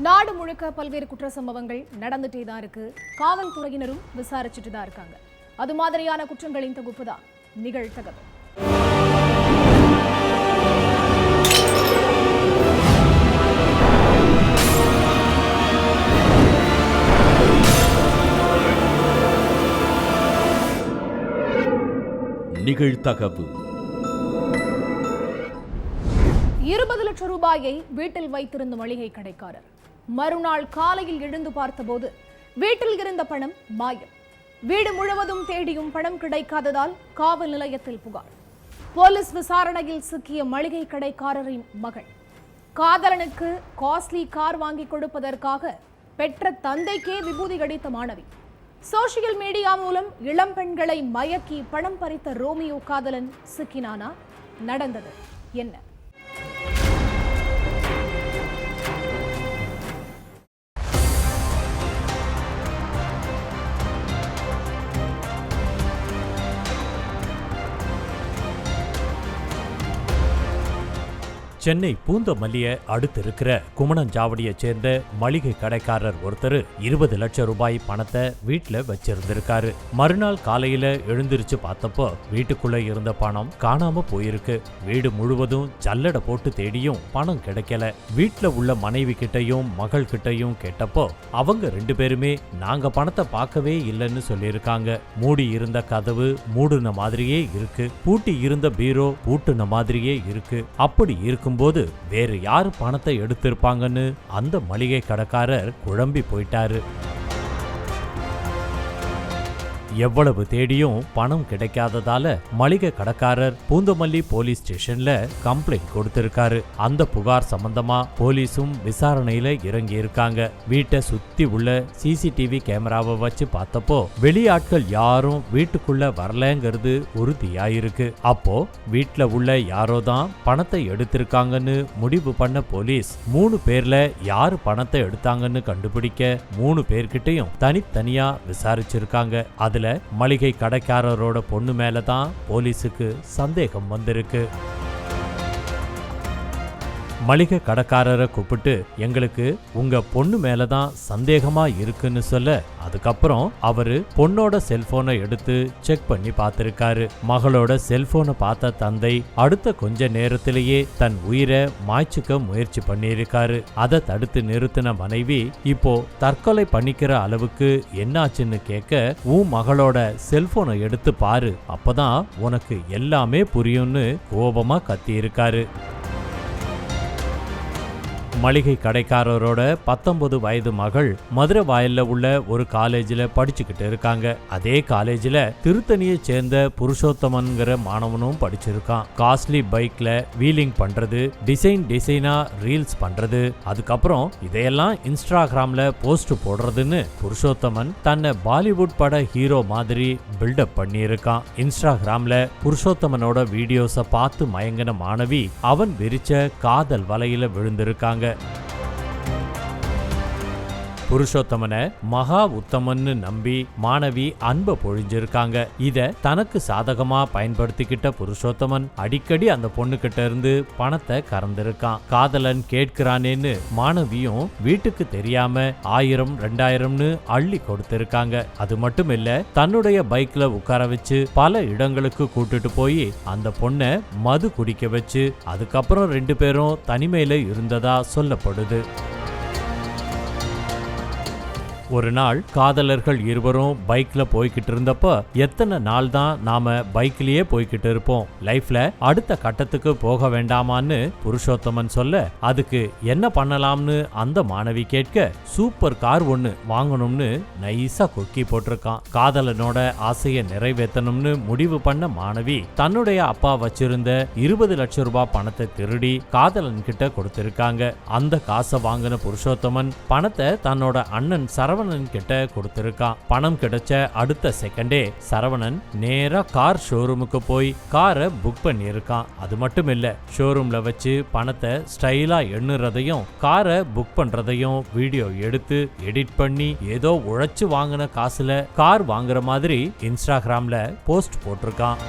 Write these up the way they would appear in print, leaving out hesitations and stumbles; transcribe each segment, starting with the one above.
நாடு முழுக்க பல்வேறு குற்ற சம்பவங்கள் நடந்துட்டே தான் இருக்கு. காவல்துறையினரும் விசாரிச்சுட்டு தான் இருக்காங்க. அது மாதிரியான குற்றங்களின் தொகுப்பு தான் நிகழ்தகவு. நிகழ்தகவு. 20 லட்சம் ரூபாயை வீட்டில் வைத்திருந்த மளிகை கடைக்காரர் மறுநாள் காலையில் எழுந்து பார்த்தபோது வீட்டில் இருந்த பணம் மாயம். வீடு முழுவதும் தேடியும் பணம் கிடைக்காததால் காவல் நிலையத்தில் புகார். போலீஸ் விசாரணையில் சிக்கிய மளிகை கடைக்காரரின் மகள். காதலனுக்கு காஸ்ட்லி கார் வாங்கி கொடுப்பதற்காக பெற்ற தந்தைக்கே விபூதி அடித்த மாணவி. சோசியல் மீடியா மூலம் இளம் பெண்களை மயக்கி பணம் பறித்த ரோமியோ காதலன் சிக்கினானா? நடந்தது என்ன? சென்னை பூந்தமல்லியை அடுத்து இருக்கிற குமணஞ்சாவடியை சேர்ந்த மளிகை கடைக்காரர் ஒருத்தர் 20 லட்சம் ரூபாய் பணத்தை வீட்டுல வச்சிருந்திருக்காரு. மறுநாள் காலையில எழுந்திருச்சு பார்த்தப்போ வீட்டுக்குள்ள இருந்த பணம் காணாம போயிருக்கு. வீடு முழுவதும் ஜல்லடை போட்டு தேடியும் பணம் கிடைக்கல. வீட்டுல உள்ள மனைவி கிட்டையும் மகள் கிட்டையும் கேட்டப்போ அவங்க 2 பேருமே நாங்க பணத்தை பார்க்கவே இல்லைன்னு சொல்லியிருக்காங்க. மூடி இருந்த கதவு மூடுன மாதிரியே இருக்கு, பூட்டி இருந்த பீரோ பூட்டுன மாதிரியே இருக்கு. அப்படி இருக்கும் போது வேறு யாரு பணத்தை எடுத்திருப்பாங்கன்னு அந்த மளிகை கடைக்காரர் குழம்பி போயிட்டாரு. எவ்வளவு தேடியும் பணம் கிடைக்காததால மளிகை கடைக்காரர் பூந்தமல்லி போலீஸ் ஸ்டேஷன்ல கம்ப்ளைண்ட் கொடுத்திருக்காரு. அந்த புகார் சம்பந்தமா போலீஸும் விசாரணையில இறங்கி இருக்காங்க. வீட்டை சுத்தி உள்ள சிசிடிவி கேமராவை வச்சு பார்த்தப்போ வெளியாட்கள் யாரும் வீட்டுக்குள்ள வரலங்கிறது உறுதியாயிருக்கு. அப்போ வீட்டுல உள்ள யாரோ தான் பணத்தை எடுத்திருக்காங்கன்னு முடிவு பண்ண போலீஸ் 3 பேர்ல யாரு பணத்தை எடுத்தாங்கன்னு கண்டுபிடிக்க 3 பேர்கிட்டையும் தனித்தனியா விசாரிச்சிருக்காங்க. அதுல மளிகை கடைக்காரரோட பொண்ணு மேலதான் போலீஸுக்கு சந்தேகம் வந்திருக்கு. மளிகை கடைக்காரரை கூப்பிட்டு எங்களுக்கு உங்க பொண்ணு மேலதான் சந்தேகமா இருக்குன்னு சொல்ல, அதுக்கப்புறம் அவரு பொண்ணோட செல்போனை எடுத்து செக் பண்ணி பார்த்திருக்காரு. மகளோட செல்போனை பார்த்த தந்தை அடுத்த கொஞ்ச நேரத்திலேயே தன் உயிரை மாய்ச்சிக்க முயற்சி பண்ணியிருக்காரு. அதை தடுத்து நிறுத்தின மனைவி இப்போ தற்கொலை பண்ணிக்கிற அளவுக்கு என்னாச்சுன்னு கேட்க, உன் மகளோட செல்போனை எடுத்து பாரு, அப்பதான் உனக்கு எல்லாமே புரியும்னு கோபமா கத்தியிருக்காரு. மளிகை கடைக்காரரோட 19 வயது மகள் மதுரை வாயில்ல உள்ள ஒரு காலேஜில் படிச்சுக்கிட்டு இருக்காங்க. அதே காலேஜில் திருத்தணியை சேர்ந்த புருஷோத்தமன்கிற மாணவனும் படிச்சிருக்கான். காஸ்ட்லி பைக்ல வீலிங் பண்றது, டிசைனா ரீல்ஸ் பண்றது, அதுக்கப்புறம் இதையெல்லாம் இன்ஸ்டாகிராம்ல போஸ்ட் போடுறதுன்னு புருஷோத்தமன் தன்னை பாலிவுட் பட ஹீரோ மாதிரி பில்டப் பண்ணியிருக்கான். இன்ஸ்டாகிராம்ல புருஷோத்தமனோட வீடியோஸை பார்த்து மயங்கின மாணவி அவன் விரிச்ச காதல் வலையில விழுந்திருக்காங்க. புருஷோத்தமனை மகா உத்தமன்னு நம்பி மாணவி அன்பை பொழிஞ்சிருக்காங்க. இத தனக்கு சாதகமா பயன்படுத்திக்கிட்ட புருஷோத்தமன் அடிக்கடி அந்த பொண்ணு கிட்ட இருந்து பணத்தை கறந்திருக்கான். காதலன் கேட்கிறானேன்னு மாணவியும் வீட்டுக்கு தெரியாம 1000 2000ன்னு அள்ளி கொடுத்திருக்காங்க. அது மட்டும் இல்ல, தன்னுடைய பைக்ல உட்கார வச்சு பல இடங்களுக்கு கூட்டிட்டு போய் அந்த பொண்ணை மது குடிக்க வச்சு அதுக்கப்புறம் 2 பேரும் தனிமையில இருந்ததா சொல்லப்படுது. ஒரு நாள் காதலர்கள் இருவரும் பைக்ல போய்கிட்டு இருந்தப்ப எத்தனை நாள் தான் நாம பைக்லயே போய்கிட்டு இருப்போம், லைஃப்ல அடுத்த கட்டத்துக்கு போக வேண்டாமான்னு புருஷோத்தமன் சொல்ல, அதுக்கு என்ன பண்ணலாம்னு அந்த மாணவி கேட்க, சூப்பர் கார் ஒண்ணு வாங்கணும்னு நைஸா கொக்கி போட்டிருக்கான். காதலனோட ஆசையை நிறைவேற்றணும்னு முடிவு பண்ண மாணவி தன்னுடைய அப்பா வச்சிருந்த 20 லட்சம் ரூபாய் பணத்தை திருடி காதலன் கிட்ட கொடுத்திருக்காங்க. அந்த காசை வாங்கின புருஷோத்தமன் பணத்தை தன்னோட அண்ணன் சரவணன் கிட்ட கொடுத்திருக்கான். பணம் கிடைச்ச அடுத்த செகண்டே சரவணன் நேரா கார் ஷோரூமுக்கு போய் காரை புக் பண்ணியிருக்கான். அது மட்டும் இல்ல, ஷோரூம்ல வச்சு பணத்தை ஸ்டைலா எண்ணுறதையும் காரை புக் பண்றதையும் வீடியோ எடுத்து எடிட் பண்ணி ஏதோ உழைச்சு வாங்கின காசுல கார் வாங்குற மாதிரி இன்ஸ்டாகிராம்ல போஸ்ட் போட்டிருக்கான்.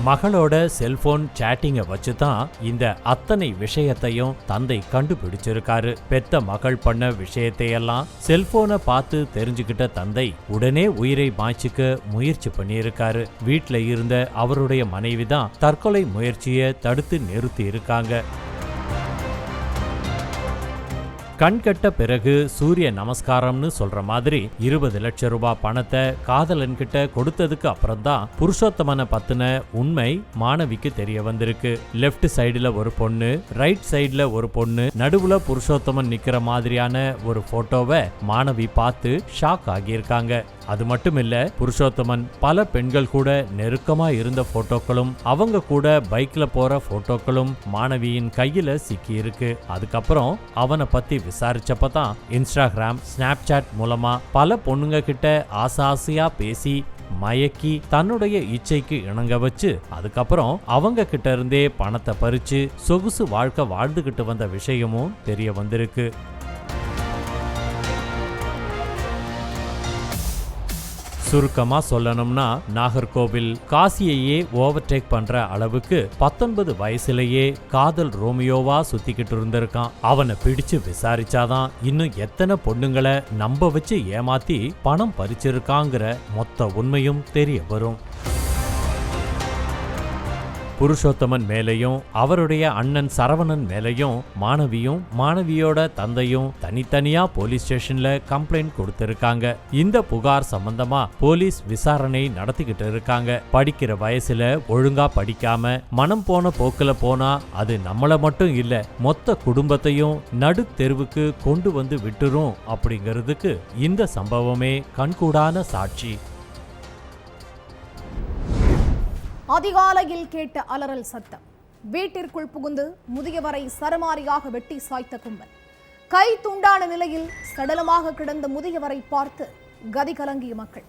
மகளோட செல்போன் சேட்டிங்கை வச்சு தான் இந்த அத்தனை விஷயத்தையும் தந்தை கண்டுபிடிச்சிருக்காரு. பெத்த மகள் பண்ண விஷயத்தையெல்லாம் செல்போனை பார்த்து தெரிஞ்சுக்கிட்ட தந்தை உடனே உயிரை மாய்ச்சிக்க முயற்சி பண்ணியிருக்காரு. வீட்ல இருந்த அவருடைய மனைவி தான் தற்கொலை முயற்சியை தடுத்து நிறுத்தி இருக்காங்க. கண்கட்ட பிறகு சூரிய நமஸ்காரம்னு சொல்ற மாதிரி 20 லட்சம் ரூபாய் பணத்தை காதலன் கிட்ட கொடுத்ததுக்கு அப்புறம் தான் புருஷோத்தமனை பத்தின உண்மை மாணவிக்கு தெரிய வந்திருக்கு. லெப்ட் சைடுல ஒரு பொண்ணு, ரைட் சைடுல ஒரு பொண்ணு, நடுவுல புருஷோத்தமன் நிக்கிற மாதிரியான ஒரு போட்டோவை மாணவி பார்த்து ஷாக் ஆகியிருக்காங்க. அது மட்டும் இல்ல, புருஷோத்தமன் பல பெண்கள் கூட நெருக்கமா இருந்த போட்டோக்களும் அவங்க கூட பைக்ல போற போட்டோக்களும் மாணவியின் கையில சிக்கி இருக்கு. அதுக்கப்புறம் அவனை பத்தி விசாரிச்சப்பதான் இன்ஸ்டாகிராம், ஸ்னாப்சாட் மூலமா பல பொண்ணுங்க கிட்ட ஆசையா பேசி மயக்கி தன்னுடைய இச்சைக்கு இணங்க வச்சு அதுக்கப்புறம் அவங்க கிட்ட இருந்தே பணத்தை பறிச்சு சொகுசு வாழ்க்கை வாழ்ந்துகிட்டு வந்த விஷயமும் தெரிய வந்திருக்கு. சுருக்கமா சொல்லணும்னா, நாகர்கோவில் காசியையே ஓவர்டேக் பண்ற அளவுக்கு 19 வயசுலயே காதல் ரோமியோவா சுத்திக்கிட்டு இருந்திருக்கான். அவனை பிடிச்சு விசாரிச்சாதான் இன்னும் எத்தனை பொண்ணுங்களை நம்ப வச்சு ஏமாத்தி பணம் பறிச்சிருக்காங்கிற மொத்த உண்மையும் தெரிய வரும். புருஷோத்தமன் மேலையும் அவருடைய அண்ணன் சரவணன் மேலையும் மாணவியோட தந்தையும் தனித்தனியா போலீஸ் ஸ்டேஷன்ல கம்ப்ளைண்ட் கொடுத்திருக்காங்க. இந்த புகார் சம்பந்தமா போலீஸ் விசாரணை நடத்திக்கிட்டு இருக்காங்க. படிக்கிற வயசுல ஒழுங்கா படிக்காம மனம் போன போக்குல போனா அது நம்மள மட்டும் இல்ல, மொத்த குடும்பத்தையும் நடு தெருவுக்கு கொண்டு வந்து விட்டுரும் அப்படிங்கிறதுக்கு இந்த சம்பவமே கண்கூடான சாட்சி. அதிகாலையில் கேட்ட அலறல் சத்தம். வீட்டிற்குள் புகுந்து முதியவரை சரமாரியாக வெட்டி சாய்த்த கும்பல். கை துண்டான நிலையில் சடலமாக கிடந்த முதியவரை பார்த்து கதி கலங்கிய மக்கள்.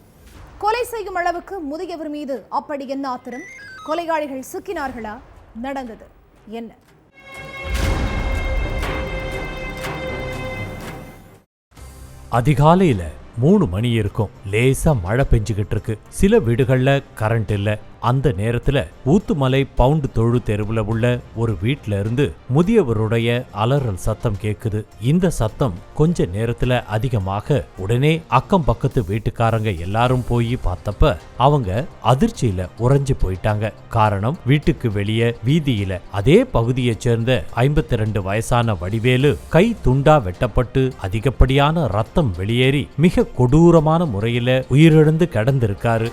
கொலை செய்யும் அளவுக்கு முதியவர் மீது அப்படி என்ன ஆத்திரம்? கொலையாளிகள் சிக்கினார்களா? நடந்தது என்ன? அதிகாலையில 3 மணி இருக்கும். லேசா மழை பெஞ்சுகிட்டு இருக்கு. சில வீடுகள்ல கரண்ட் இல்ல. அந்த நேரத்துல ஊத்துமலை பவுண்ட் தொழு தெருவுல உள்ள ஒரு வீட்ல இருந்து முதியவருடைய அலறல் சத்தம் கேக்குது. இந்த சத்தம் கொஞ்ச நேரத்துல அதிகமாக உடனே அக்கம் பக்கத்து வீட்டுக்காரங்க எல்லாரும் போய் பார்த்தப்ப அவங்க அதிர்ச்சியில உறைஞ்சு போயிட்டாங்க. காரணம், வீட்டுக்கு வெளியே வீதியில அதே பகுதியை சேர்ந்த 52 வயசான வடிவேலு கை துண்டா வெட்டப்பட்டு அதிகப்படியான ரத்தம் வெளியேறி மிக கொடூரமான முறையில உயிரிழந்து கிடந்திருக்காரு.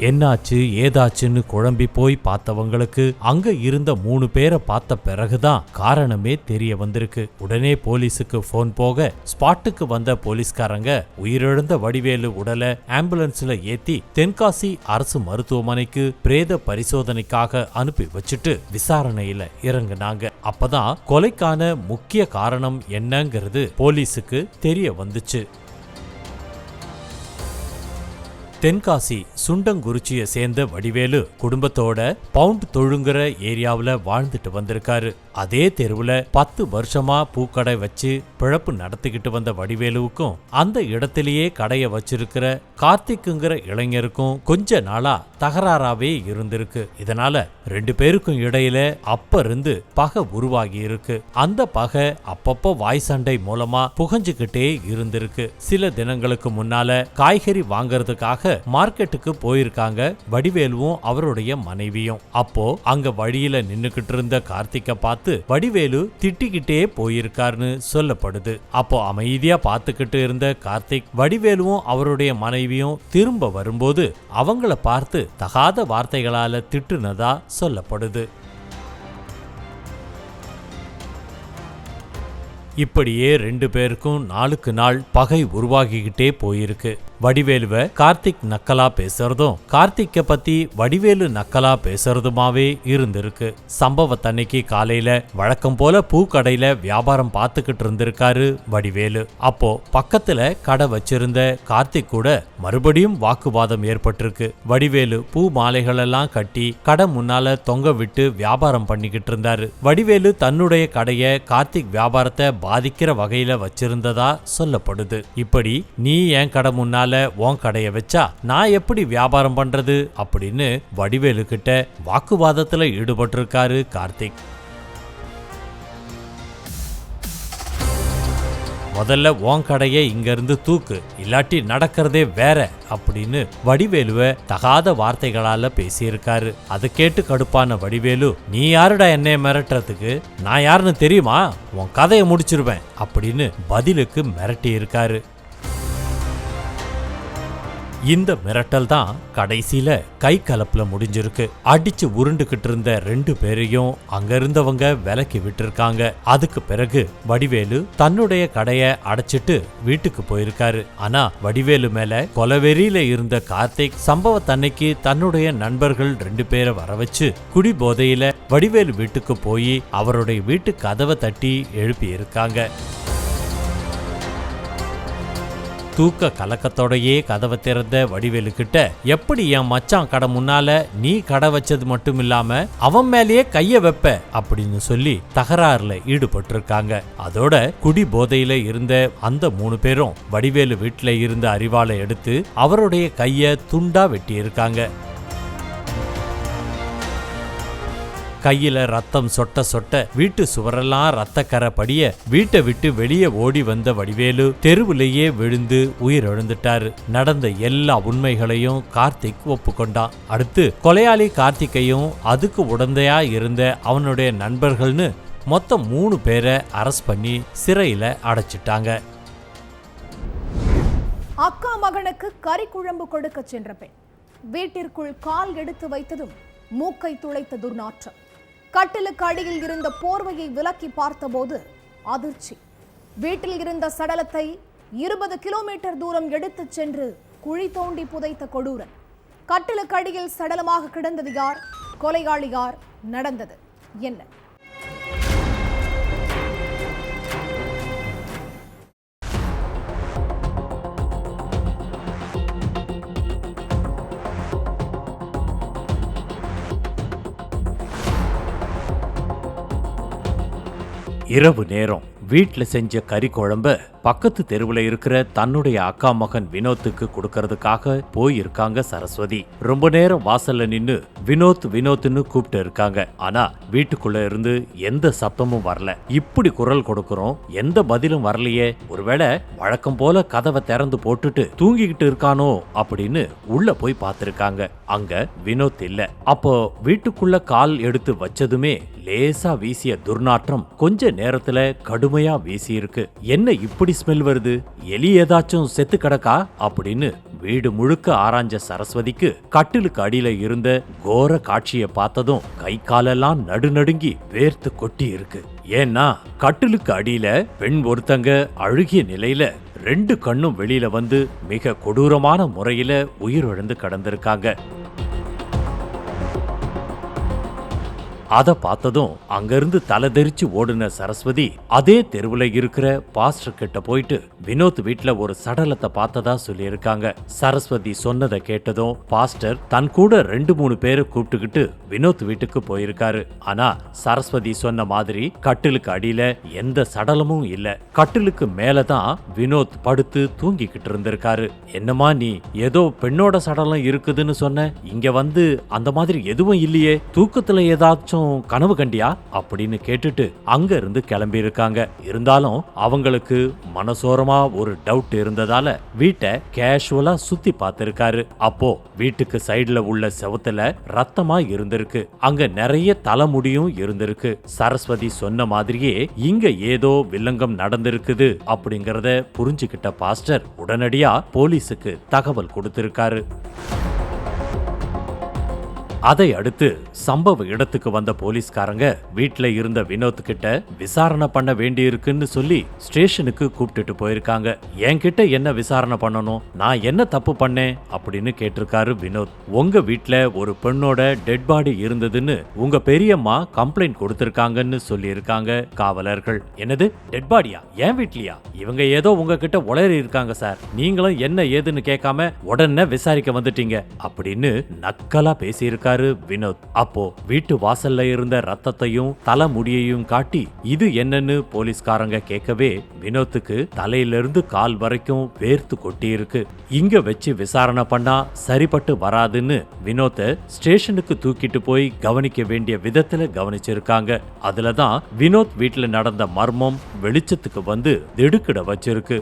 என்னாச்சு ஏதாச்சுன்னு குழம்பி போய் பார்த்தவங்களுக்கு அங்க இருந்த 3 பேரை பார்த்த பிறகுதான் காரணமே தெரிய வந்திருக்கு. உடனே போலீஸுக்கு போன் போக ஸ்பாட்டுக்கு வந்த போலீஸ்காரங்க உயிரிழந்த வடிவேலு உடலை ஆம்புலன்ஸ்ல ஏத்தி தென்காசி அரசு மருத்துவமனைக்கு பிரேத பரிசோதனைக்காக அனுப்பி வச்சுட்டு விசாரணையில இறங்குனாங்க. அப்பதான் கொலைக்கான முக்கிய காரணம் என்னங்கிறது போலீஸுக்கு தெரிய வந்துச்சு. தென்காசி சுண்டங்குறிச்சியை சேர்ந்த வடிவேலு குடும்பத்தோட பவுண்ட் தொழுங்குற ஏரியாவுல வாழ்ந்துட்டு வந்திருக்காரு. அதே தெருவுல 10 வருஷமா பூக்கடை வச்சு பிழப்பு நடத்திக்கிட்டு வந்த வடிவேலுவுக்கும் அந்த இடத்திலேயே கடைய வச்சிருக்கிற கார்த்திக்குங்கிற இளைஞருக்கும் கொஞ்ச நாளா தகராறாவே இருந்திருக்கு. இதனால 2 பேருக்கும் இடையில அப்ப இருந்து பகை உருவாகி இருக்கு. அந்த பகை அப்பப்போ வாய் சண்டை மூலமா புகஞ்சுக்கிட்டே இருந்திருக்கு. சில தினங்களுக்கு முன்னால காய்கறி வாங்கறதுக்காக மார்க்கெட்டுக்கு போயிருக்காங்க வடிவேலுவும் அவருடைய மனைவியும். அப்போ அங்க வழியில நின்னுகிட்டு இருந்த கார்த்திக்க பார்த்து வடிவேலு திட்டிக்கிட்டே போயிருக்காருன்னு சொல்லப்படுது. அப்போ அமைதியா பார்த்துக்கிட்டு இருந்த கார்த்திக் வடிவேலுவும் அவருடைய மனைவியும் திரும்ப வரும்போது அவங்கள பார்த்து தகாத வார்த்தைகளால திட்டுனதா சொல்லப்படுது. இப்படியே 2 பேருக்கும் நாளுக்கு நாள் பகை உருவாகிக்கிட்டே போயிருக்கு. வடிவேலுவை கார்த்திக் நக்கலா பேசுறதும் கார்த்திக்க பத்தி வடிவேலு நக்கலா பேசுறதுமாவே இருந்திருக்கு. சம்பவத்தன்னைக்கு காலையில வழக்கம் போல பூக்கடையில வியாபாரம் பார்த்துக்கிட்டு இருந்திருக்காரு வடிவேலு. அப்போ பக்கத்துல கடை வச்சிருந்த கார்த்திக் கூட மறுபடியும் வாக்குவாதம் ஏற்பட்டிருக்கு. வடிவேலு பூ மாலைகள் எல்லாம் கட்டி கடை முன்னால தொங்க விட்டு வியாபாரம் பண்ணிக்கிட்டு இருந்தாரு. வடிவேலு தன்னுடைய கடைய கார்த்திக் வியாபாரத்தை பாதிக்கிற வகையில வச்சிருந்ததா சொல்லப்படுது. இப்படி நீ என் கடை முன்னால முன்னால உன் கடைய வச்சா நான் எப்படி வியாபாரம் பண்றது அப்படின்னு வடிவேலு கிட்ட வாக்குவாதத்துல ஈடுபட்டிருக்காரு கார்த்திக். முதல்ல உன் கடையை இங்க இருந்து தூக்கு, இல்லாட்டி நடக்கிறதே வேற அப்படின்னு வடிவேலுவ தகாத வார்த்தைகளால பேசியிருக்காரு. அதை கேட்டு கடுப்பான வடிவேலு, நீ யாருடா என்னைய மிரட்டுறதுக்கு, நான் யாருன்னு தெரியுமா, உன் கதையை முடிச்சிருவேன் அப்படின்னு பதிலுக்கு மிரட்டி இருக்காரு. இந்த மிரட்டல் தான் கடைசியில கை கலப்புல முடிஞ்சிருக்கு. அடிச்சு உருண்டுகிட்டு இருந்த 2 பேரையும் அங்க இருந்தவங்க விலக்கி விட்டுருக்காங்க. அதுக்கு பிறகு வடிவேலு தன்னுடைய கடைய அடைச்சிட்டு வீட்டுக்கு போயிருக்காரு. ஆனா வடிவேலு மேல கொலவெறியில இருந்த கார்த்திக் சம்பவத்தன்னைக்கு தன்னுடைய நண்பர்கள் 2 பேரை வர வச்சு குடி போதையில வடிவேலு வீட்டுக்கு போய் அவருடைய வீட்டு கதவை தட்டி எழுப்பி இருக்காங்க. தூக்க கலக்கத்தோடையே கதவை திறந்த வடிவேலு கிட்ட, எப்படி என் மச்சான் கடை முன்னால நீ கடை வச்சது மட்டும் இல்லாம அவன் மேலேயே கைய வைப்ப அப்படின்னு சொல்லி தகராறுல ஈடுபட்டிருக்காங்க. அதோட குடி போதையில இருந்த அந்த 3 பேரும் வடிவேலு வீட்டுல இருந்த அரிவாளை எடுத்து அவருடைய கைய துண்டா வெட்டி இருக்காங்க. கையில ரத்தம் சொட்ட சொட்ட வீட்டு சுவரெல்லாம் ரத்தக்கரை படிய வீட்டை விட்டு வெளியே ஓடி வந்த வடிவேலு தெருவிலேயே விழுந்து உயிரிழந்துட்டாரு. நடந்த எல்லா உண்மைகளையும் கார்த்திக் ஒப்புக்கொண்டான். அடுத்து கொலையாளி கார்த்திகையும் அதுக்கு உடந்தையா இருந்த அவனுடைய நண்பர்கள்னு மொத்தம் 3 பேரை அரெஸ்ட் பண்ணி சிறையில அடைச்சிட்டாங்க. அக்கா மகனுக்கு கறி குழம்பு கொடுக்க சென்ற பெண் வீட்டிற்குள் கால் எடுத்து வைத்ததும் மூக்கை துளைத்த துர்நாற்றம். கட்டிலுக்கு அடியில் இருந்த போர்வையை விலக்கி பார்த்தபோது அதிர்ச்சி. வீட்டில் இருந்த சடலத்தை 20 கிலோமீட்டர் தூரம் எடுத்துச் சென்று குழி தோண்டி புதைத்த கொடூரன். கட்டிலுக்கு அடியில் சடலமாக கிடந்தது யார்? கொலையாளி யார்? நடந்தது என்ன? இரவு நேரம் வீட்டில் செஞ்ச கறி குழம்ப பக்கத்து தெருவில் இருக்கிற தன்னுடைய அக்கா மகன் வினோத்துக்கு கொடுக்கறதுக்காக போயிருக்காங்க சரஸ்வதி. ரொம்ப நேரம் வாசல்ல நின்னு வினோத் வினோத்னு கூப்பிட்டு இருக்காங்க. ஆனா வீட்டுக்குள்ள இருந்து எந்த சத்தமும் வரல. இப்படி குரல் கொடுக்கறோம், எந்த பதிலும் வரலையே, ஒருவேளை வழக்கம் போல கதவை திறந்து போட்டுட்டு தூங்கிக்கிட்டு இருக்கானோ அப்படின்னு உள்ள போய் பார்த்திருக்காங்க. அங்க வினோத் இல்ல. அப்போ வீட்டுக்குள்ள கால் எடுத்து வச்சதுமே லேசா வீசிய துர்நாற்றம் கொஞ்ச நேரத்துல கடுமையா வீசி இருக்கு. என்ன இப்படி ஸ்மெல் வருது, எலி ஏதாச்சும் செத்து கிடக்கா அப்படின்னு வீடு முழுக்க ஆராய்ஞ்ச சரஸ்வதிக்கு கட்டிலுக்கு அடியில இருந்த கோர காட்சியை பார்த்ததும் கை காலெல்லாம் நடுநடுங்கி வேர்த்து கொட்டி இருக்கு. ஏன்னா கட்டிலுக்கு அடியில பெண் ஒருத்தங்க அழுகிய நிலையில 2 கண்ணும் வெளியில வந்து மிக கொடூரமான முறையில உயிரிழந்து கடந்திருக்காங்க. அதை பார்த்ததும் அங்கிருந்து தலைதெறிச்சு ஓடுன சரஸ்வதி அதே தெருவுல இருக்கிற பாஸ்டர் கிட்ட போயிட்டு வினோத் வீட்டுல ஒரு சடலத்தை பார்த்ததா சொல்லியிருக்காங்க. சரஸ்வதி சொன்னதை கேட்டதும் பாஸ்டர் தன் கூட 2-3 பேரை கூப்பிட்டுக்கிட்டு வினோத் வீட்டுக்கு போயிருக்காரு. ஆனா சரஸ்வதி சொன்ன மாதிரி கட்டிலுக்கு அடியில எந்த சடலமும் இல்ல. கட்டிலுக்கு மேலதான் வினோத் படுத்து தூங்கிக்கிட்டு இருந்திருக்காரு. என்னமா நீ ஏதோ பெண்ணோட சடலம் இருக்குதுன்னு சொன்ன, இங்க வந்து அந்த மாதிரி எதுவும் இல்லையே, தூக்கத்துல ஏதாச்சும் கனவு கண்டியா அப்படின்னு கேட்டுட்டு அங்க இருந்து கிளம்பி இருக்காங்க. இருந்தாலும் அவங்களுக்கு மனசோரமா ஒரு டவுட் இருந்ததால வீட்டை கேஷுவலா சுத்தி பார்த்திருக்காரு. அப்போ வீட்டுக்கு சைடுல உள்ள செவுத்துல ரத்தமா இருந்திருக்கு. அங்க நிறைய தலைமுடியும் இருந்திருக்கு. சரஸ்வதி சொன்ன மாதிரியே இங்க ஏதோ வில்லங்கம் நடந்திருக்குது அப்படிங்கறத புரிஞ்சுக்கிட்ட பாஸ்டர் உடனடியா போலீஸுக்கு தகவல் கொடுத்திருக்காரு. அதை அடுத்து சம்பவ இடத்துக்கு வந்த போலீஸ்காரங்க வீட்டுல இருந்த வினோத் கிட்ட விசாரணை பண்ண வேண்டி இருக்குன்னு சொல்லி ஸ்டேஷனுக்கு கூப்பிட்டுட்டு போயிருக்காங்க. என்கிட்ட என்ன விசாரணை பண்ணணும், நான் என்ன தப்பு பண்ணேன் அப்படின்னு கேட்டிருக்காரு வினோத். உங்க வீட்டுல ஒரு பெண்ணோட டெட் பாடி இருந்ததுன்னு உங்க பெரியம்மா கம்ப்ளைண்ட் கொடுத்திருக்காங்கன்னு சொல்லி இருக்காங்க காவலர்கள். என்னது டெட் பாடியா, என் வீட்லயா? இவங்க ஏதோ உங்ககிட்ட உளறி இருக்காங்க சார், நீங்களும் என்ன ஏதுன்னு கேட்காம உடனே விசாரிக்க வந்துட்டீங்க அப்படின்னு நக்கலா பேசியிருக்காரு இருக்காரு வினோத். அப்போ வீட்டு வாசல்ல இருந்த ரத்தத்தையும் தலை முடியையும் காட்டி இது என்னன்னு போலீஸ்காரங்க கேட்கவே வினோத்துக்கு தலையிலிருந்து கால் வரைக்கும் வேர்த்து கொட்டி இருக்கு. இங்க வச்சு விசாரணை பண்ணா சரிப்பட்டு வராதுன்னு வினோத்தை ஸ்டேஷனுக்கு தூக்கிட்டு போய் கவனிக்க வேண்டிய விதத்துல கவனிச்சிருக்காங்க. அதுலதான் வினோத் வீட்டுல நடந்த மர்மம் வெளிச்சத்துக்கு வந்து திடுக்கிட வச்சிருக்கு.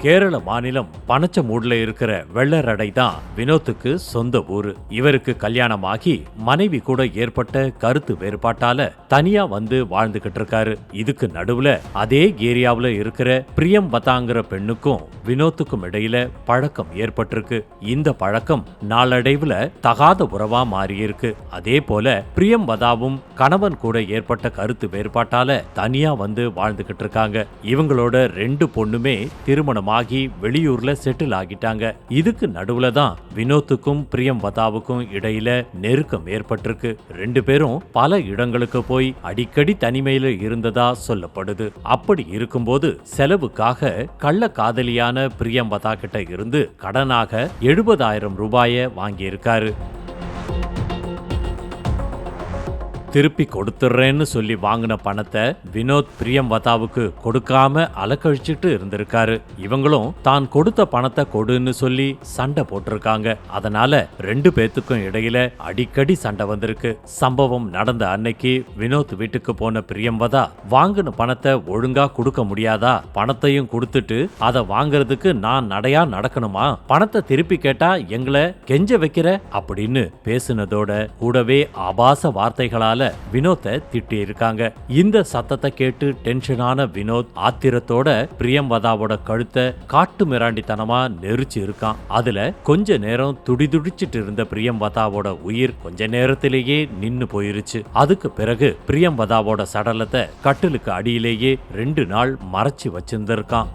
கேரள மாநிலம் பனச்சமூடுல இருக்கிற வெள்ளரடை தான் வினோத்துக்கு சொந்த ஊரு. இவருக்கு கல்யாணமாகி மனைவி கூட ஏற்பட்ட கருத்து வேறுபாட்டால தனியா வந்து வாழ்ந்துகிட்டு இருக்காரு. இதுக்கு நடுவுல அதே ஏரியாவுல இருக்கிற பிரியம்பதாங்கிற பெண்ணுக்கும் வினோத்துக்கும் இடையில பழக்கம் ஏற்பட்டிருக்கு. இந்த பழக்கம் நாளடைவுல தகாத உறவா மாறியிருக்கு. அதே போல பிரியம்பதாவும் கணவன் கூட ஏற்பட்ட கருத்து வேறுபாட்டால தனியா வந்து வாழ்ந்துகிட்டு இருக்காங்க. இவங்களோட 2 பொண்ணுமே திருமணம் ஆகி வெளியூர்ல செட்டில் ஆகிட்டாங்க. இதுக்கு நடுவுல தான் வினோத்துக்கும் பிரியம்பதாவுக்கும் இடையில நெருக்கம் ஏற்பட்டிருக்கு. 2 பேரும் பல இடங்களுக்கு போய் அடிக்கடி தனிமையில இருந்ததா சொல்லப்படுது. அப்படி இருக்கும்போது செலவுக்காக கள்ள காதலியான பிரியம்பதா கிட்ட இருந்து கடனாக 70,000 ரூபாயை வாங்கியிருக்காரு. திருப்பி கொடுத்துறேன்னு சொல்லி வாங்கின பணத்தை வினோத் பிரியம்பதாவுக்கு கொடுக்காம அலக்கழிச்சிட்டு இருந்திருக்காரு. இவங்களும் தான் கொடுத்த பணத்தை கொடுன்னு சொல்லி சண்டை போட்டிருக்காங்க. அதனால 2 பேத்துக்கும் இடையில அடிக்கடி சண்டை வந்திருக்கு. சம்பவம் நடந்த அன்னைக்கு வினோத் வீட்டுக்கு போன பிரியம்பதா வாங்கின பணத்தை ஒழுங்கா கொடுக்க முடியாதா, பணத்தையும் கொடுத்துட்டு அதை வாங்குறதுக்கு நான் நடையா நடக்கணுமா, பணத்தை திருப்பி கேட்டா எங்களை கெஞ்ச வைக்கிற அப்படின்னு பேசுனதோட கூடவே ஆபாச வார்த்தைகளால வினோத்தை திட்டி இருக்காங்க. இந்த சத்தத்தை கேட்டு டென்ஷனான வினோத் ஆத்திரத்தோட பிரியம்பதாவோட கழுத்தை காட்டு மிராண்டித்தனமா நெரிச்சு இருக்கான். அதுல கொஞ்ச நேரம் துடிதுடிச்சிட்டு இருந்த பிரியம்பதாவோட உயிர் கொஞ்ச நேரத்திலேயே நின்னு போயிருச்சு. அதுக்கு பிறகு பிரியம்பதாவோட சடலத்தை கட்டிலுக்கு அடியிலேயே 2 நாள் மறைச்சு வச்சிருந்திருக்கான்.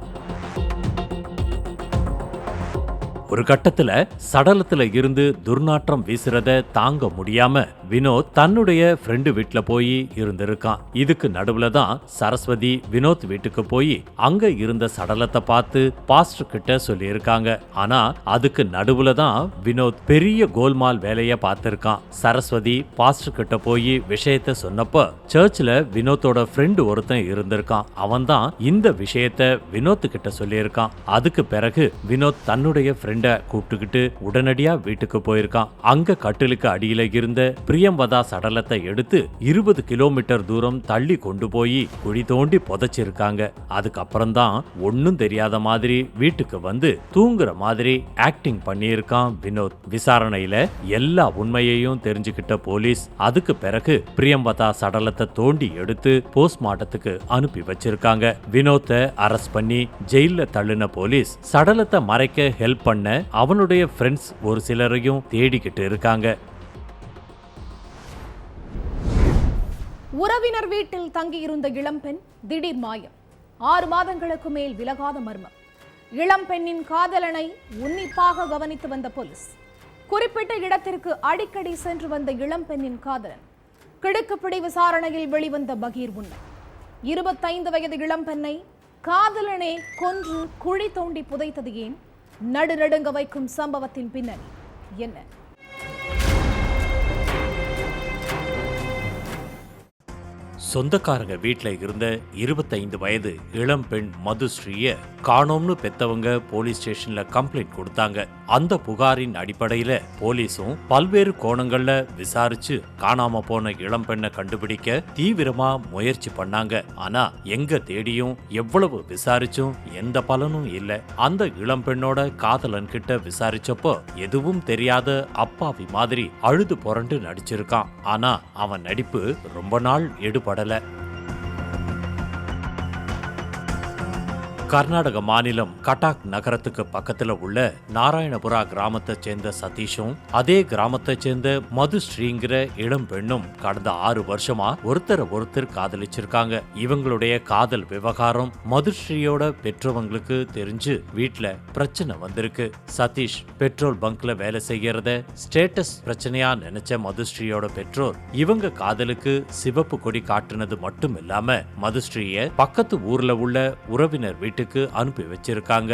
ஒரு கட்டத்துல சடலத்துல இருந்து துர்நாற்றம் வீசுறத தாங்க முடியாம வினோத் தன்னுடைய ஃப்ரெண்டு வீட்டுல போய் இருந்திருக்கான். இதுக்கு நடுவுல தான் சரஸ்வதி வினோத் வீட்டுக்கு போய் அங்க இருந்த சடலத்தை பார்த்து பாஸ்டர் கிட்ட சொல்லி இருக்காங்க. ஆனா அதுக்கு நடுவுல தான் வினோத் பெரிய கோல்மால் வேலைய பார்த்திருக்கான். சரஸ்வதி பாஸ்டர் கிட்ட போய் விஷயத்த சொன்னப்ப சர்ச்ல வினோத்தோட ஃப்ரெண்டு ஒருத்தன் இருந்திருக்கான். அவன் தான் இந்த விஷயத்த வினோத் கிட்ட சொல்லி இருக்கான். அதுக்கு பிறகு வினோத் தன்னுடைய ஃப்ரெண்ட கூப்பிட்டுக்கிட்டு உடனடியா வீட்டுக்கு போயிருக்கான். அங்க கட்டிலுக்கு அடியில இருந்த பிரியம்பதா சடலத்தை எடுத்து 20 கிலோமீட்டர் தூரம் தள்ளி கொண்டு போய் குழி தோண்டி புதைச்சிருக்காங்க. அதுக்கப்புறம் தான் ஒன்னும் தெரியாத மாதிரி வீட்டுக்கு வந்து தூங்குற மாதிரி ஆக்டிங் பண்ணியிருக்கான் வினோத். விசாரணையில எல்லா உண்மையையும் தெரிஞ்சுக்கிட்ட போலீஸ் அதுக்கு பிறகு பிரியம்பதா சடலத்தை தோண்டி எடுத்து போஸ்ட்மார்ட்டத்துக்கு அனுப்பி வச்சிருக்காங்க. வினோத்தை அரெஸ்ட் பண்ணி ஜெயில தள்ளின போலீஸ் சடலத்தை மறைக்க ஹெல்ப் பண்ண அவனுடைய ஃப்ரெண்ட்ஸ் ஒரு சிலரையும் தேடிக்கிட்டு இருக்காங்க. உறவினர் வீட்டில் தங்கியிருந்த இளம்பெண் திடீர் மாயம். 6 மாதங்களுக்கு மேல் விலகாத மர்மம். இளம்பெண்ணின் காதலனை உன்னிப்பாக கவனித்து வந்த போலீஸ். குறிப்பிட்ட இடத்திற்கு அடிக்கடி சென்று வந்த இளம்பெண்ணின் காதலன். கிடுக்குப்பிடி விசாரணையில் வெளிவந்த பகீர் உண்மை. 25 வயது இளம்பெண்ணை காதலனே கொன்று குழி தோண்டி புதைத்தது ஏன்? நடுநடுங்க வைக்கும் சம்பவத்தின் பின்னணி என்ன? சொந்தக்காரங்க வீட்டுல இருந்த 25 வயது இளம் பெண் மதுஸ்ரீய காணோம்னு பெத்தவங்க போலீஸ் ஸ்டேஷன்ல கம்ப்ளைண்ட் கொடுத்தாங்க. அந்த புகாரின் அடிப்படையில போலீஸும் பல்வேறு கோணங்கள்ல விசாரிச்சு காணாம போன இளம் பெண்ணை கண்டுபிடிக்க தீவிரமா முயற்சி பண்ணாங்க. ஆனா எங்க தேடியும் எவ்வளவு விசாரிச்சும் எந்த பலனும் இல்ல. அந்த இளம் பெண்ணோட காதலன் கிட்ட விசாரிச்சப்போ எதுவும் தெரியாத அப்பாவி மாதிரி அழுது புரண்டு நடிச்சிருக்கான். ஆனா அவன் நடிப்பு ரொம்ப நாள் எடுபடல. கர்நாடக மாநிலம் கட்டாக் நகரத்துக்கு பக்கத்துல உள்ள நாராயணபுரா கிராமத்தை சேர்ந்த சதீஷும் அதே கிராமத்தை சேர்ந்த மதுஸ்ரீங்கிற இளம் பெண்ணும் கடந்த 6 வருஷமா ஒருத்தர் காதலிச்சிருக்காங்க. இவங்களுடைய காதல் விவகாரம் மதுஸ்ரீயோட பெற்றவங்களுக்கு தெரிஞ்சு வீட்டுல பிரச்சனை வந்திருக்கு. சதீஷ் பெட்ரோல் பங்க்ல வேலை செய்யறத ஸ்டேட்டஸ் பிரச்சனையா நினைச்ச மதுஸ்ரீயோட பெற்றோர் இவங்க காதலுக்கு சிவப்பு கொடி காட்டுனது மட்டும் இல்லாம மதுஸ்ரீய பக்கத்து ஊர்ல உள்ள உறவினர் வீட்டுக்கு அனுப்பி வச்சிருக்காங்க.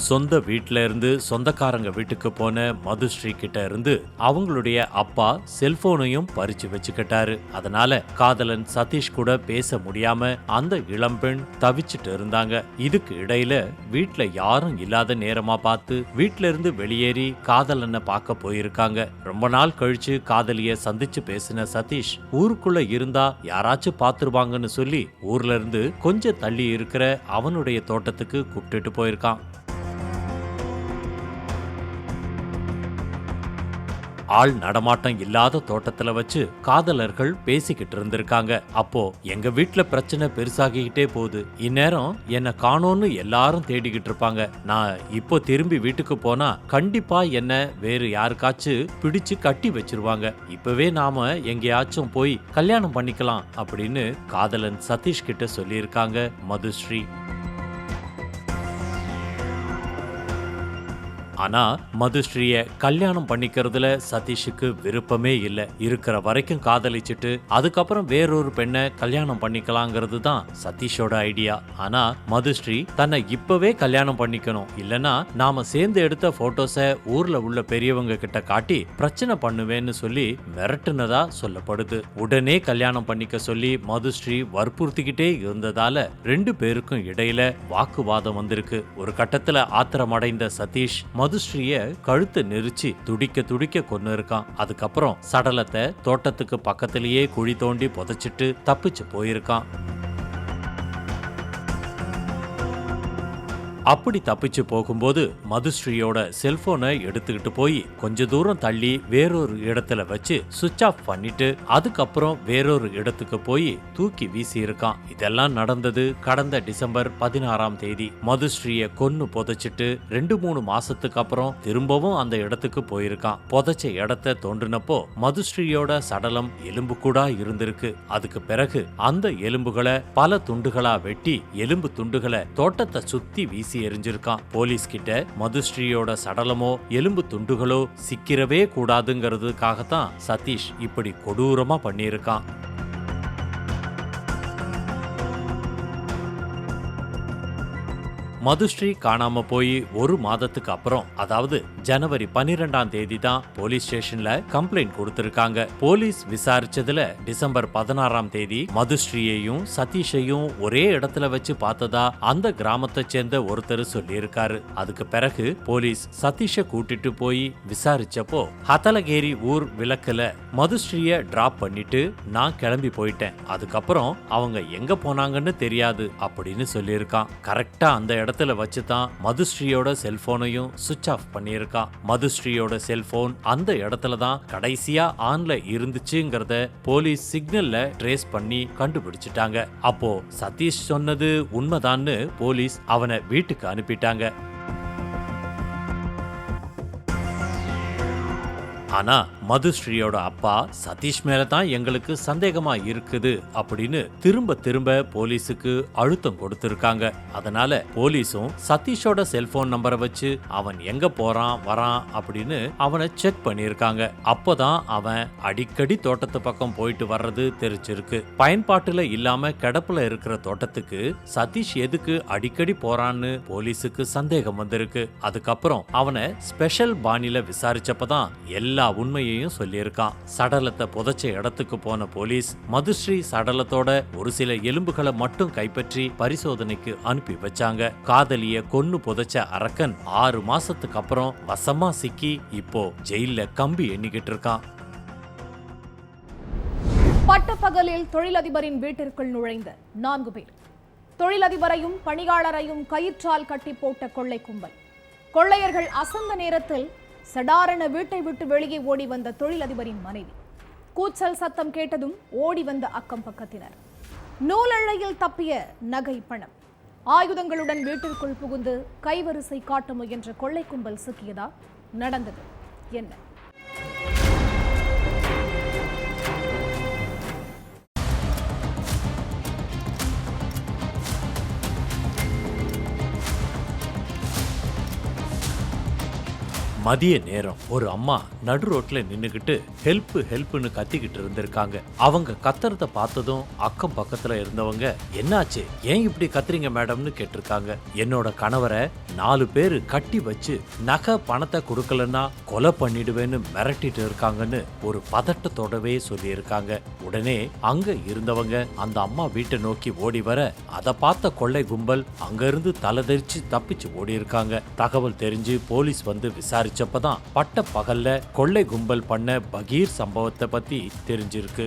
சொந்த வீட்ல இருந்து சொந்தக்காரங்க வீட்டுக்கு போன மதுஸ்ரீ கிட்ட இருந்து அவங்களுடைய அப்பா செல்போனையும் பறிச்சு வச்சுக்கிட்டாரு. அதனால காதலன் சதீஷ் கூட பேச முடியாம அந்த இளம்பெண் தவிச்சிட்டு இருந்தாங்க. இதுக்கு இடையில வீட்ல யாரும் இல்லாத நேரமா பார்த்து வீட்ல இருந்து வெளியேறி காதலனை பார்க்க போயிருக்காங்க. ரொம்ப நாள் கழிச்சு காதலிய சந்திச்சு பேசின சதீஷ் ஊருக்குள்ள இருந்தா யாராச்சும் பாத்துருவாங்கன்னு சொல்லி ஊர்ல இருந்து கொஞ்சம் தள்ளி இருக்கிற அவனுடைய தோட்டத்துக்கு கூப்பிட்டுட்டு போயிருக்கான். ஆள் நடமாட்டம் இல்லாத தோட்டத்துல வச்சு காதலர்கள் பேசிக்கிட்டு இருந்திருக்காங்க. அப்போ எங்க வீட்டுல பிரச்சனை பெருசாகிக்கிட்டே போகுது, இந்நேரம் என்ன காணோன்னு எல்லாரும் தேடிக்கிட்டு இருப்பாங்க. நான் இப்போ திரும்பி வீட்டுக்கு போனா கண்டிப்பா என்ன வேறு யாருக்காச்சும் பிடிச்சு கட்டி வச்சிருவாங்க. இப்பவே நாம எங்கேயாச்சும் போய் கல்யாணம் பண்ணிக்கலாம் அப்படின்னு காதலன் சதீஷ் கிட்ட சொல்லியிருக்காங்க மதுஸ்ரீ. ஆனா மதுஸ்ரீய கல்யாணம் பண்ணிக்கிறதுல சதீஷுக்கு விருப்பமே இல்லை. இருக்கிற வரைக்கும் காதலிச்சுட்டு அதுக்கப்புறம் வேறொரு பெண்ணை கல்யாணம் பண்ணிக்கலாங்கிறது தான் சதீஷோட ஐடியா. ஆனா மதுஸ்ரீ தன்னை இப்பவே கல்யாணம் பண்ணிக்கணும், இல்லனா நாம சேர்ந்து எடுத்த போட்டோஸ ஊர்ல உள்ள பெரியவங்க கிட்ட காட்டி பிரச்சனை பண்ணுவேன்னு சொல்லி மிரட்டுனதா சொல்லப்படுது. உடனே கல்யாணம் பண்ணிக்க சொல்லி மதுஸ்ரீ வற்புறுத்திக்கிட்டே இருந்ததால 2 பேருக்கும் இடையில வாக்குவாதம் வந்திருக்கு. ஒரு கட்டத்துல ஆத்திரமடைந்த சதீஷ் மதுஸ்ரீய கழுத்தை நெரிச்சு துடிக்க துடிக்க கொன்னு இருக்கான். அதுக்கப்புறம் சடலத்தை தோட்டத்துக்கு பக்கத்திலேயே குழி தோண்டி புதைச்சிட்டு தப்பிச்சு போயிருக்கான். அப்படி தப்பிச்சு போகும்போது மதுஸ்ரீயோட செல்போனை எடுத்துக்கிட்டு போய் கொஞ்ச தூரம் தள்ளி வேறொரு இடத்துல வச்சு சுவிட்ச் ஆஃப் பண்ணிட்டு அதுக்கப்புறம் வேறொரு இடத்துக்கு போய் தூக்கி வீசி இருக்கான். இதெல்லாம் நடந்தது கடந்த டிசம்பர் 16ஆம் தேதி. மதுஸ்ரீய கொன்னு புதைச்சிட்டு 2-3 மாசத்துக்கு அப்புறம் திரும்பவும் அந்த இடத்துக்கு போயிருக்கான். புதைச்ச இடத்தை தோன்றினப்போ மதுஸ்ரீயோட சடலம் எலும்பு கூட இருந்திருக்கு. அதுக்கு பிறகு அந்த எலும்புகளை பல துண்டுகளா வெட்டி எலும்பு துண்டுகளை தோட்டத்தை சுத்தி வீசி எரிஞ்சிருக்கான். போலீஸ் கிட்ட மதுஸ்ரீயோட சடலமோ எலும்பு துண்டுகளோ சிக்கிறவே கூடாதுங்கிறதுக்காகத்தான் சதீஷ் இப்படி கொடூரமா பண்ணியிருக்கான். மதுஸ்ரீ காணாம போய் 1 மாதத்துக்கு அப்புறம், அதாவது ஜனவரி 12ஆம் தேதி தான் போலீஸ் ஸ்டேஷன்ல கம்ப்ளைண்ட் கொடுத்திருக்காங்க. போலீஸ் விசாரிச்சதுல டிசம்பர் 16ஆம் தேதி மதுஸ்ரீயையும் சதீஷையும் ஒரே இடத்துல வச்சு பார்த்ததா அந்த கிராமத்தை சேர்ந்த ஒருத்தர் சொல்லியிருக்காரு. அதுக்கு பிறகு போலீஸ் சதீஷை கூட்டிட்டு போய் விசாரிச்சப்போ ஹதலகேரி ஊர் விளக்குல மதுஸ்ரீய டிராப் பண்ணிட்டு நான் கிளம்பி போயிட்டேன், அதுக்கப்புறம் அவங்க எங்க போனாங்கன்னு தெரியாது அப்படின்னு சொல்லியிருக்கான். கரெக்டா அந்த இடத்துல வச்சுதான் மதுஸ்ரீயோட செல்போனையும் சுவிட்ச் ஆஃப் பண்ணியிருக்கான். மதுஸ்ரீயோட செல்போன் அந்த இடத்துல தான் கடைசியா ஆன்ல இருந்துச்சுங்கிறத போலீஸ் சிக்னல்ல ட்ரேஸ் பண்ணி கண்டுபிடிச்சிட்டாங்க. அப்போ சதீஷ் சொன்னது உண்மைதான்னு போலீஸ் அவனை வீட்டுக்கு அனுப்பிட்டாங்க. ஆனா மதுஸ்ரீயோட அப்பா சதீஷ் மேல தான் எங்களுக்கு சந்தேகமா இருக்குது அப்படின்னு திரும்ப திரும்ப போலீஸுக்கு அழுத்தம் கொடுத்திருக்காங்க. அதனால போலீஸும் சதீஷோட செல்போன் நம்பரை வச்சு அவன் எங்க போறான் வரான் அப்படின்னு அவனை செக் பண்ணிருக்காங்க. அப்போதான் அவன் அடிக்கடி தோட்டத்து பக்கம் போயிட்டு வர்றது தெரிஞ்சிருக்கு. பயன்பாட்டுல இல்லாம கிடப்புல இருக்கிற தோட்டத்துக்கு சதீஷ் எதுக்கு அடிக்கடி போறான்னு போலீஸுக்கு சந்தேகம் வந்திருக்கு. அதுக்கப்புறம் அவனை ஸ்பெஷல் பாணியில விசாரிச்சப்பதான் எல்லா உண்மையையும் சொல்லியிருக்கான். சடலத்தை புதைச்ச இடத்துக்கு போன போலீஸ் மதுஸ்ரீ சடலத்தோட ஒரு சில எலும்புகளை மட்டும் கைப்பற்றி பரிசோதனைக்கு அனுப்பி வச்சாங்க. காதலிய கொன்னு புதைச்ச அரக்கன் 6 மாசத்துக்கு அப்புறம் வசமா சிக்கி இப்போ ஜெயில்ல கம்பி எண்ணிக்கிட்டு இருக்கான். பட்டப்பகலில் தொழிலதிபரின் வீட்டிற்குள் நுழைந்த 4 பேர். தொழிலதிபரையும் பணியாளரையும் கயிற்றால் கட்டி போட்ட கொள்ளை கும்பல். கொள்ளையர்கள் அசந்த நேரத்தில் சடாரண வீட்டை விட்டு வெளியே ஓடி வந்த தொழிலதிபரின் மனைவி. கூச்சல் சத்தம் கேட்டதும் ஓடி வந்த அக்கம் பக்கத்தினர். நூலழையில் தப்பிய நகை பணம். ஆயுதங்களுடன் வீட்டிற்குள் புகுந்து கைவரிசை காட்ட முயன்ற கொள்ளை கும்பல் சிக்கியதா? நடந்தது என்ன? மதிய நேரம் ஒரு அம்மா நடு ரோட்ல நின்னுகிட்டு ஹெல்ப் ஹெல்ப்னு கத்திக்கிட்டு இருந்திருக்காங்க. அவங்க கத்துறத பார்த்ததும் அக்கம் பக்கத்துல இருந்தவங்க, என்னாச்சு, ஏன் இப்படி கத்துறீங்க மேடம்னு கேட்டிருக்காங்க. என்னோட கணவரை 4 பேரு கட்டி வச்சு நகை பணத்தை கொடுக்கலன்னா கொலை பண்ணிடுவேன்னு மிரட்டிட்டு இருக்காங்கன்னு ஒரு பதட்டத்தோடவே சொல்லியிருக்காங்க. உடனே அங்க இருந்தவங்க அந்த அம்மா வீட்டை நோக்கி ஓடி வர அதை பார்த்த கொள்ளை கும்பல் அங்க இருந்து தலைதெறிச்சு தப்பிச்சு ஓடி இருக்காங்க. தகவல் தெரிஞ்சு போலீஸ் வந்து விசாரிச்சப்பதான் பட்ட பகல்ல கொள்ளை கும்பல் பண்ண பகீர் சம்பவத்தை பத்தி தெரிஞ்சிருக்கு.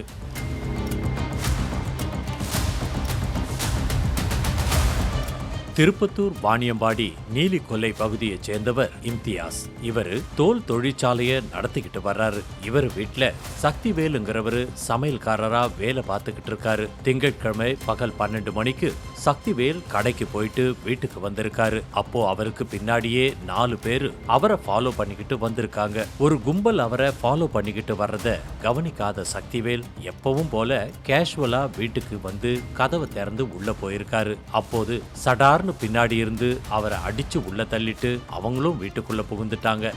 திருப்பத்தூர் வாணியம்பாடி நீலி கொல்லை பகுதியைச் சேர்ந்தவர் இம்தியாஸ். இவரு தோல் தொழிற்சாலைய நடத்திக்கிட்டு வர்றாரு. இவர் வீட்டுல சக்திவேலுங்கிறவரு சமையல்காரரா வேலை பார்த்துக்கிட்டு இருக்காரு. திங்கட்கிழமை பகல் 12 மணிக்கு சக்திவேல் கடைக்கு போயிட்டு வீட்டுக்கு வந்திருக்காரு. அப்போ அவருக்கு பின்னாடியே 4 பேரு அவரை ஃபாலோ பண்ணிக்கிட்டு வந்திருக்காங்க. ஒரு கும்பல் அவரை ஃபாலோ பண்ணிக்கிட்டு வர்றத கவனிக்காத சக்திவேல் எப்பவும் போல கேஷுவலா வீட்டுக்கு வந்து கதவை திறந்து உள்ள போயிருக்காரு. அப்போது சடார் பின்னாடி இருந்து அவரை அடிச்சு உள்ள தள்ளிட்டு அவங்களும் வீட்டுக்குள்ள புகுந்துட்டாங்க.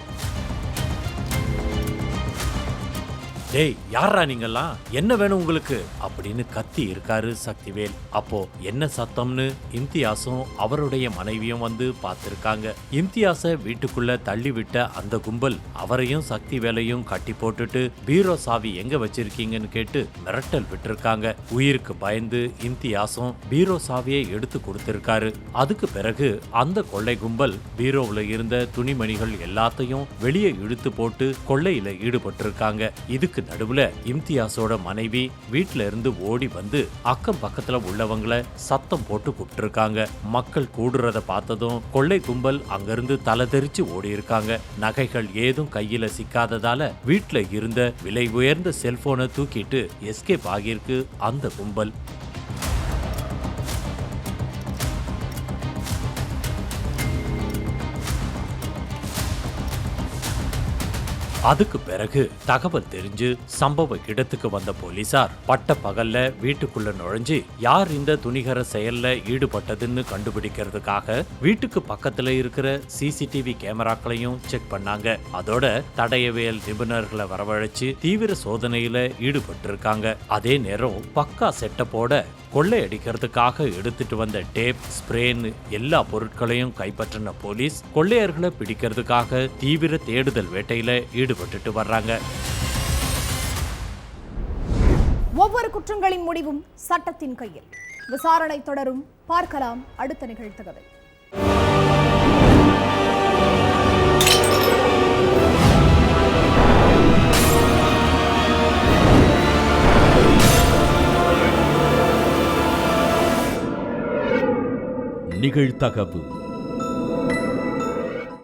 டேய், யாரா நீங்கெல்லாம், என்ன வேணும் உங்களுக்கு அப்படின்னு கத்தி இருக்காரு சக்திவேல். அப்போ என்ன சத்தம்னு இம்தியாசும் அவருடைய மனைவியும் வந்து பார்த்திருக்காங்க. இம்தியாச வீட்டுக்குள்ள தள்ளி விட்ட அந்த கும்பல் அவரையும் சக்திவேலையும் கட்டி போட்டுட்டு பீரோ சாவி எங்க வச்சிருக்கீங்கன்னு கேட்டு மிரட்டல் விட்டுருக்காங்க. உயிருக்கு பயந்து இம்தியாசும் பீரோ சாவியை எடுத்து கொடுத்திருக்காரு. அதுக்கு பிறகு அந்த கொள்ளை கும்பல் பீரோவுல இருந்த துணிமணிகள் எல்லாத்தையும் வெளியே இழுத்து போட்டு கொள்ளையில ஈடுபட்டிருக்காங்க. இதுக்கு நடுவுல இம்தியாஸோட மனைவி வீட்ல இருந்து ஓடி வந்து அக்கம் பக்கத்துல உள்ளவங்களை சத்தம் போட்டு கூப்பிட்டிருக்காங்க. மக்கள் கூடுறத பார்த்ததும் கொள்ளை கும்பல் அங்கிருந்து தலைதெறிச்சு ஓடி இருக்காங்க. நகைகள் ஏதும் கையில சிக்காததால வீட்ல இருந்த விலை உயர்ந்த செல்போனை தூக்கிட்டு எஸ்கேப் ஆகியிருக்கு அந்த கும்பல். அதுக்கு பிறகு தகவல் தெரிஞ்சு சம்பவ இடத்துக்கு வந்த போலீசார் பட்ட பகல்ல வீட்டுக்குள்ள நுழைஞ்சு யார் இந்த துணிகர செயல்ல ஈடுபட்டதுன்னு கண்டுபிடிக்கிறதுக்காக வீட்டுக்கு பக்கத்துல இருக்கிற சிசிடிவி கேமராக்களையும் செக் பண்ணாங்க. அதோட தடயவியல் நிபுணர்களை வரவழைச்சு தீவிர சோதனையில ஈடுபட்டிருக்காங்க. அதே நேரம் பக்கா செட்டப்போட கொள்ளையடிக்கிறதுக்காக எடுத்துட்டு வந்த டேப், ஸ்ப்ரேன்னு எல்லா பொருட்களையும் கைப்பற்றின போலீஸ் கொள்ளையர்களை பிடிக்கிறதுக்காக தீவிர தேடுதல் வேட்டையில ஈடுபட்டு வர்றாங்க. ஒவ்வொரு குற்றங்களின் முடிவும் சட்டத்தின் கையில். விசாரணை தொடரும். பார்க்கலாம் அடுத்த நிகழ்த்தகவை. நிகழ்த்தகவு.